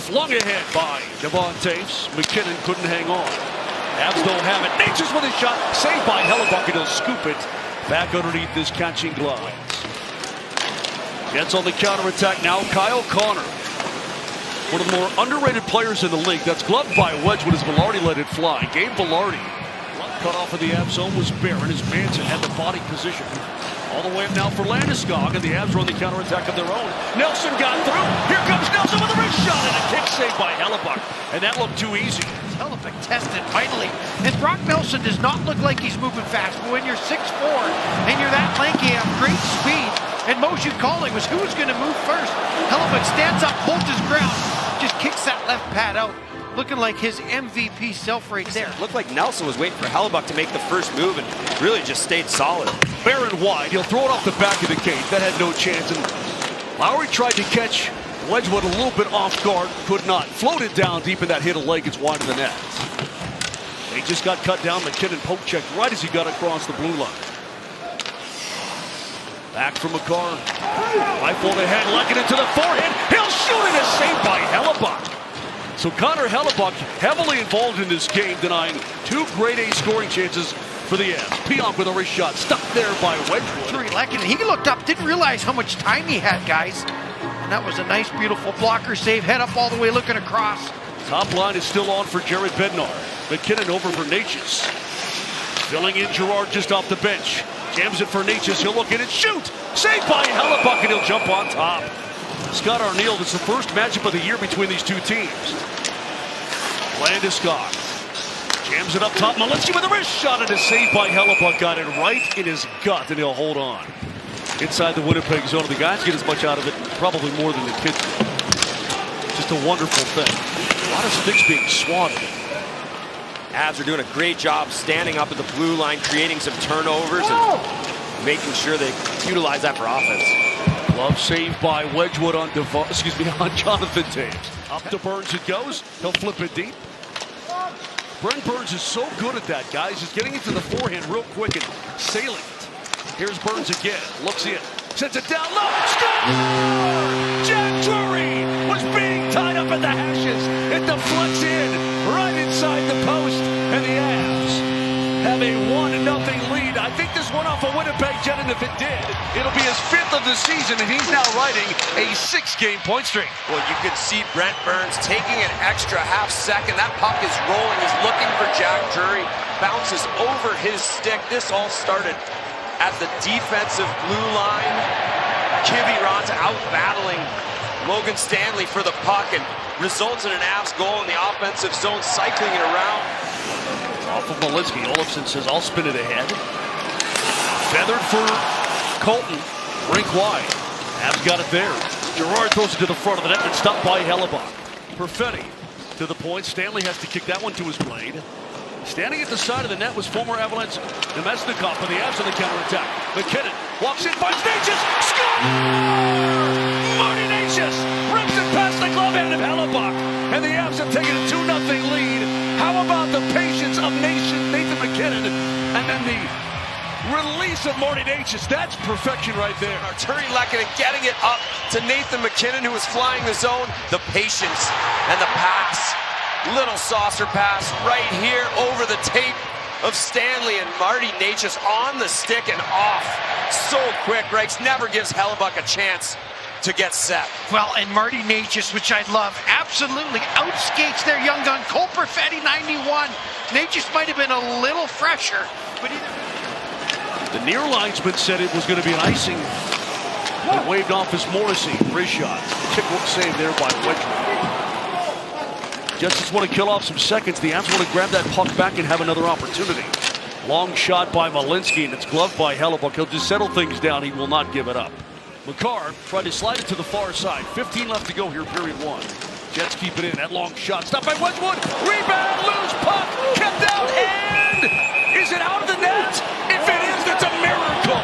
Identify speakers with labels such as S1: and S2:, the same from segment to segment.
S1: Flung ahead by Devon Toews. MacKinnon couldn't hang on. Avs don't have it. Nature's with a shot. Saved by Hellebuyck, and he'll scoop it back underneath his catching glove. Jets on the counterattack now. Kyle Connor, one of the more underrated players in the league. That's gloved by Wedgwood as Velarde let it fly. Gabe Velarde. Cut off of the Avs zone was Barron as Manson had the body position. All the way up now for Landeskog, and the Avs run the counterattack of their own. Nelson got through. Here comes Nelson with a wrist shot and a kick saved by Hellebuyck. And that looked too easy.
S2: Hellebuyck tested mightily. And Brock Nelson does not look like he's moving fast, but when you're 6'4" and you're that lanky, have great speed, and motion calling was who was going to move first. Hellebuyck stands up, holds his ground, just kicks that left pad out. Looking like his MVP self right there.
S3: Looked like Nelson was waiting for Hellebuyck to make the first move and really just stayed solid.
S1: Barron wide. He'll throw it off the back of the cage. That had no chance. And Lowry tried to catch Wedgwood a little bit off guard. Could not. Floated down deep, and that hit a leg. It's wide of the net. He just got cut down. MacKinnon poke checked right as he got across the blue line. Back from McCarr. Rifle ahead. Legging it to the forehand. He'll shoot it. A save by Hellebuyck. So Connor Hellebuyck heavily involved in this game, denying 2 grade A scoring chances for the Avs. Pionk with a wrist shot, stuck there by Wedgwood.
S2: He looked up, didn't realize how much time he had, guys. And that was a nice, beautiful blocker save. Head up all the way, looking across.
S1: Top line is still on for Jared Bednar. MacKinnon over for Natchez. Filling in Girard just off the bench. Jams it for Natchez. He'll look in and shoot. Saved by Hellebuyck, and he'll jump on top. Scott Arniel, it's the first matchup of the year between these two teams. Landeskog jams it up top. Malinsky with a wrist shot, and a save by Hellebuyck. Got it right in his gut, and he'll hold on. Inside the Winnipeg zone, the guys get as much out of it, probably more than the kids do. Just a wonderful thing. A lot of sticks being swatted.
S3: Avs are doing a great job standing up at the blue line, creating some turnovers and making sure they utilize that for offense.
S1: Glove saved by Wedgwood on on Jonathan Toews. Up to Burns it goes. He'll flip it deep. Brent Burns is so good at that, guys. He's getting into the forehand real quick and sailing it. Here's Burns again. Looks in. Sets it down low. Score! Jack Drury was being tied up at the hashes. It deflects in right inside the post. And the Avs have a 1-0 lead. I think this went off a Winnipeg Jet, and if it did, it'll be his 5th of the season, and he's now riding a 6-game point streak.
S3: Well, you could see Brent Burns taking an extra half second. That puck is rolling. He's looking for Jack Drury. Bounces over his stick. This all started at the defensive blue line. Kiviranta out battling Logan Stanley for the puck, and results in an Avs goal in the offensive zone, cycling it around.
S1: Off of Malinsky. Olofsson says, I'll spin it ahead. Feathered for Colton. Rink wide. Avs got it there. Girard throws it to the front of the net and stopped by Hellebuyck. Perfetti to the point. Stanley has to kick that one to his blade. Standing at the side of the net was former Avalanche Nemesnikov for the Avs on the counterattack. MacKinnon walks in, finds Natchez. Score! Marty Natchez rips it past the glove hand of Hellebuyck. And the Avs have taken a 2-0 lead. How about the patience of Nathan MacKinnon, and then the release of Marty Natchez? That's perfection right there.
S3: Arturi Lehkonen getting it up to Nathan MacKinnon, who was flying the zone. The patience and the pass. Little saucer pass right here over the tape of Stanley, and Marty Natchez on the stick and off. So quick. Reichs never gives Hellebuyck a chance to get set.
S2: Well, and Marty Natchez, which I love, absolutely outskates their young gun. Cole Perfetti, 91. Natchez might have been a little fresher, but
S1: the near linesman said it was going to be an icing. It waved off his Morrissey wrist shot. Kick save there by Wedgwood. Just want to kill off some seconds. The Avs want to grab that puck back and have another opportunity. Long shot by Malinsky, and it's gloved by Hellebuyck. He'll just settle things down. He will not give it up. McCarr tried to slide it to the far side. 15 left to go here, period 1. Jets keep it in. That long shot. Stopped by Wedgwood. Rebound, loose puck. Kept out, and is it out of the net? If it is, that's a miracle.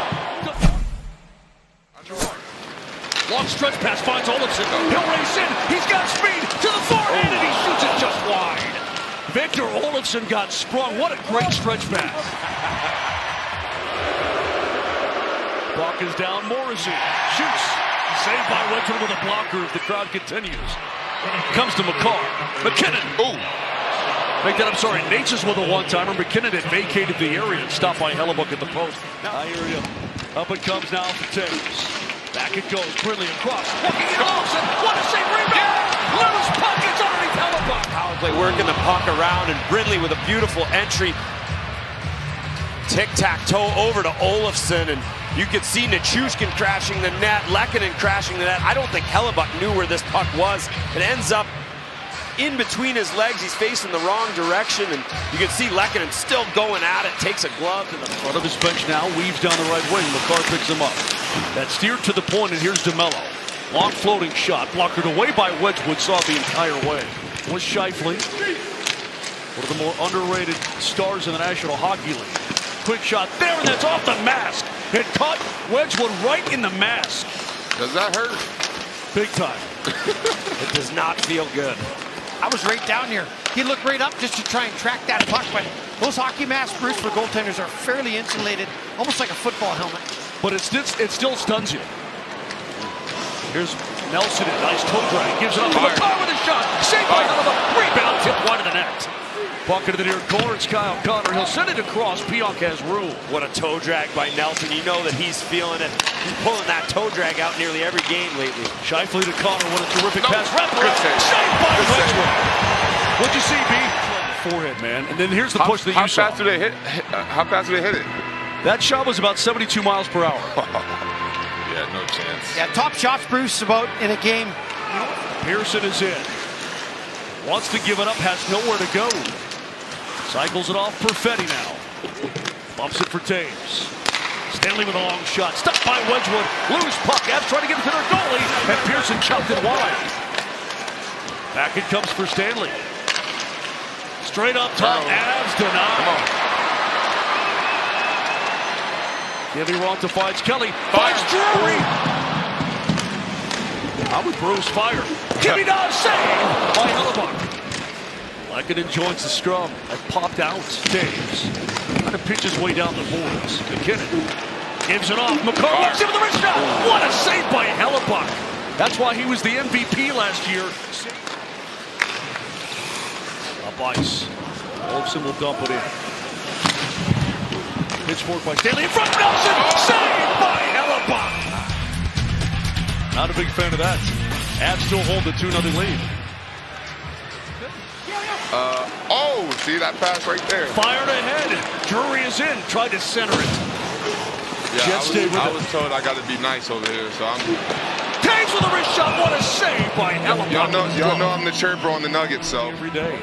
S1: Long stretch pass finds Olofsson. He'll race in. He's got speed to the forehand, and he shoots it just wide. Victor Olofsson got sprung. What a great stretch pass. Puck is down. Morrissey shoots. Saved by Wedgwood with a blocker as the crowd continues. Comes to McCarr. McKinnon.
S4: Ooh.
S1: Make that, I'm sorry, Natchez with a one-timer. McKinnon had vacated the area and stopped by Hellebuyck at the post. I hear you. Up it comes now for Taves. Back it goes. Brindley across. Looking at Olsen. What a save rebound. Loose puck. It's underneath Hellebuyck.
S3: Power play working the puck around, and Brindley with a beautiful entry. Tic-tac-toe over to Olofsson, and you could see Nichushkin crashing the net, Lehkonen crashing the net. I don't think Hellebuyck knew where this puck was. It ends up in between his legs. He's facing the wrong direction, and you can see Lehkonen still going at it. Takes a glove to the
S1: Front of his bench now, weaves down the right wing. McCarr picks him up. That steered to the point, and here's DeMello. Long floating shot, blockered away by Wedgwood, saw the entire way. Was Scheifele, one of the more underrated stars in the National Hockey League. Quick shot there, and that's off the mask. It caught Wedgwood right in the mask.
S4: Does that hurt?
S1: Big time.
S3: It does not feel good.
S2: I was right down here. He looked right up just to try and track that puck, but those hockey masks, Bruce, for goaltenders are fairly insulated, almost like a football helmet.
S1: But it still stuns you. Here's Nelson, a nice toe drag, gives it up to McCarr with a shot. Saved by Hellebuyck. Rebound, tip wide of the net. Bucket to the near corner, it's Kyle Connor. He'll send it across. Pionk has room.
S3: What a toe drag by Nelson. You know that he's feeling it. He's pulling that toe drag out nearly every game lately.
S1: Scheifele to Connor, what a terrific pass.
S4: Good save.
S1: Saved by
S4: Good save.
S1: Wedgwood. What'd you see, B? Forehead, man. And then here's the push that you saw.
S4: How fast do they hit? How fast do they hit it?
S1: That shot was about 72 miles per hour.
S4: Yeah, no chance.
S2: Yeah, top shots, Bruce, about in a game.
S1: Pearson is in. Wants to give it up, has nowhere to go. Cycles it off, Perfetti now. Bumps it for Taves. Stanley with a long shot. Stopped by Wedgwood. Loose puck. Avs trying to get it to their goalie. And Pearson chopped it wide. Back it comes for Stanley. Straight up top. Avs denied.
S4: Come on.
S1: Giving wrong to finds Kelly. Finds Drury. How would Bruce fire? Jimmy does save by Hellebuyck. Lehkonen joins the scrum. That popped out. Taves trying to pitch his way down the boards. McKinnon gives it off. McCarr walks in with a wrist shot. What a save by Hellebuyck. That's why he was the MVP last year. Up ice. Olofsson will dump it in. Pitchfork by Stanley in front of Nelson. Saved by Hellebuyck. Not a big fan of that. Avs still hold the 2-0 lead.
S4: Oh, see that pass right there.
S1: Fired ahead. Drury is in. Tried to center it.
S4: Yeah, I was
S1: it.
S4: told I got to be nice over here, so I'm.
S1: Taves with a wrist shot. What a save by Hellebuyck.
S4: Y'all know I'm the chirper on the Nuggets, so.
S1: Every day.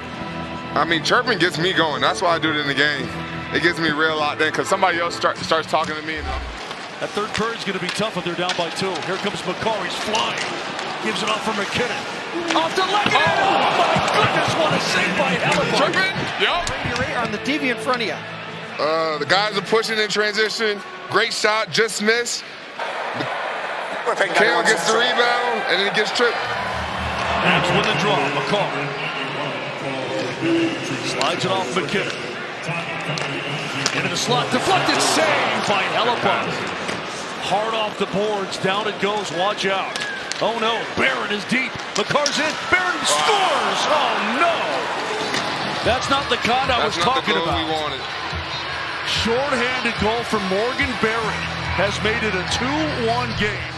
S4: I mean, chirping gets me going. That's why I do it in the game. It gets me real out there because somebody else starts talking to me. And
S1: that third period's going to be tough if they're down by 2. Here comes McCarr. He's flying. Gives it off for McKinnon. Off to Lehkonen. Oh, my goodness. What a save by Hellebuyck.
S4: chirping? Yup.
S2: Ray on the TV in front of you.
S4: The guys are pushing in transition. Great shot, just missed. Kale gets the rebound, and then he gets tripped.
S1: Avs win the draw. McCarr slides it off McKinnon. Into the slot. Deflected save by Hellebuyck. Hard off the boards. Down it goes. Watch out. Oh, no. Barron is deep. McCarr's in. Barron scores. Oh, no. That's not the kind I was talking about.
S4: We wanted.
S1: Short-handed goal from Morgan Barron has made it a 2-1 game.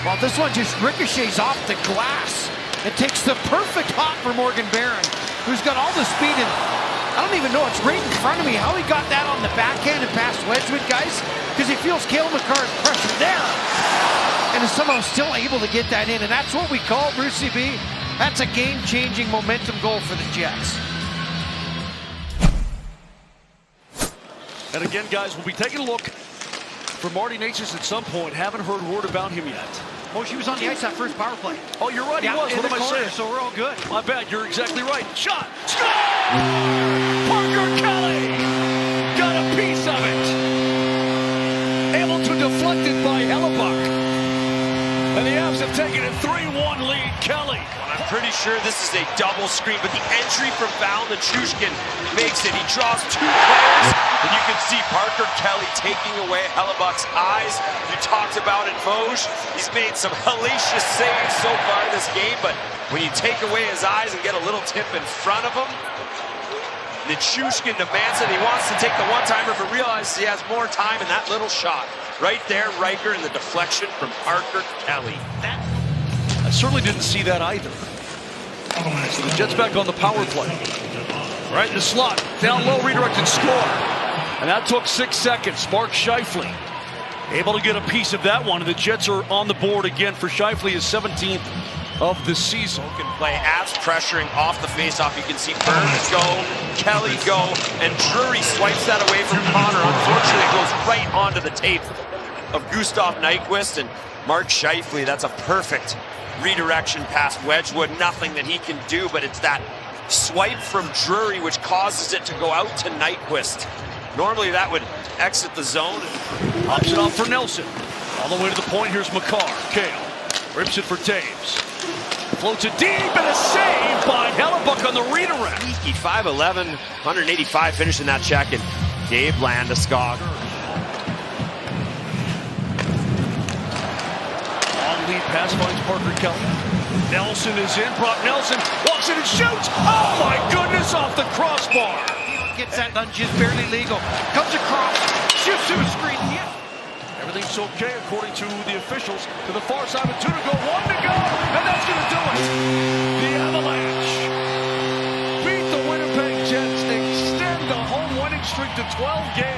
S2: Well, this one just ricochets off the glass. It takes the perfect hop for Morgan Barron, who's got all the speed. And I don't even know, it's right in front of me how he got that on the backhand and past Wedgwood, guys, because he feels Cale McCarr's pressure there and is somehow still able to get that in. And that's what we call, Brucey B, that's a game-changing momentum goal for the Jets.
S1: And again, guys, we'll be taking a look for Marty Natchez at some point. Haven't heard word about him yet.
S2: Oh, she was on the ice that first power play.
S1: Oh, you're right, he was.
S2: In
S1: What
S2: the
S1: am I
S2: corner,
S1: saying?
S2: so we're all good.
S1: My bad, you're exactly right. Shot! Score! Parker Kelly got a piece of it. Able to deflect it by Hellebuyck. And the Avs have taken a 3-1 lead. Kelly.
S3: I'm pretty sure this is a double screen, but the entry from Val Nichushkin makes it. He draws two players, and you can see Parker Kelly taking away Hellebuck's eyes. You talked about it, Moj. He's made some hellacious saves so far this game, but when you take away his eyes and get a little tip in front of him, Nichushkin demands it. He wants to take the one-timer, but realizes he has more time in that little shot. Right there, Riker, and the deflection from Parker Kelly.
S1: I certainly didn't see that either. So the Jets back on the power play. Right in the slot. Down low, redirected, score. And that took 6 seconds. Mark Scheifele able to get a piece of that one. And the Jets are on the board again for Scheifele, his 17th of the season.
S3: Can play Avs pressuring off the faceoff. You can see Burns go, Kelly go, and Drury swipes that away from Connor. Unfortunately, it goes right onto the tape of Gustav Nyquist and Mark Scheifele. That's a perfect redirection past Wedgwood. Nothing that he can do, but it's that swipe from Drury which causes it to go out to Nyquist. Normally that would exit the zone.
S1: Pops it off for Nelson. All the way to the point. Here's McCarr. Kale rips it for Taves. Floats it deep, and a save by Hellebuck on the redirect.
S3: He 5'11", 185 finishing that check, and Gabe Landeskog.
S1: Long lead pass finds Parker Kelly. Nelson is in. Brock Nelson walks in and shoots. Oh my goodness, off the crossbar.
S2: Gets that done, just barely legal. Comes across, shoots to a screen. Yeah.
S1: Everything's okay according to the officials. To the far side with 2 to go, 1 to go, and that's going to do it. The Avalanche beat the Winnipeg Jets, extend the home winning streak to 12 games.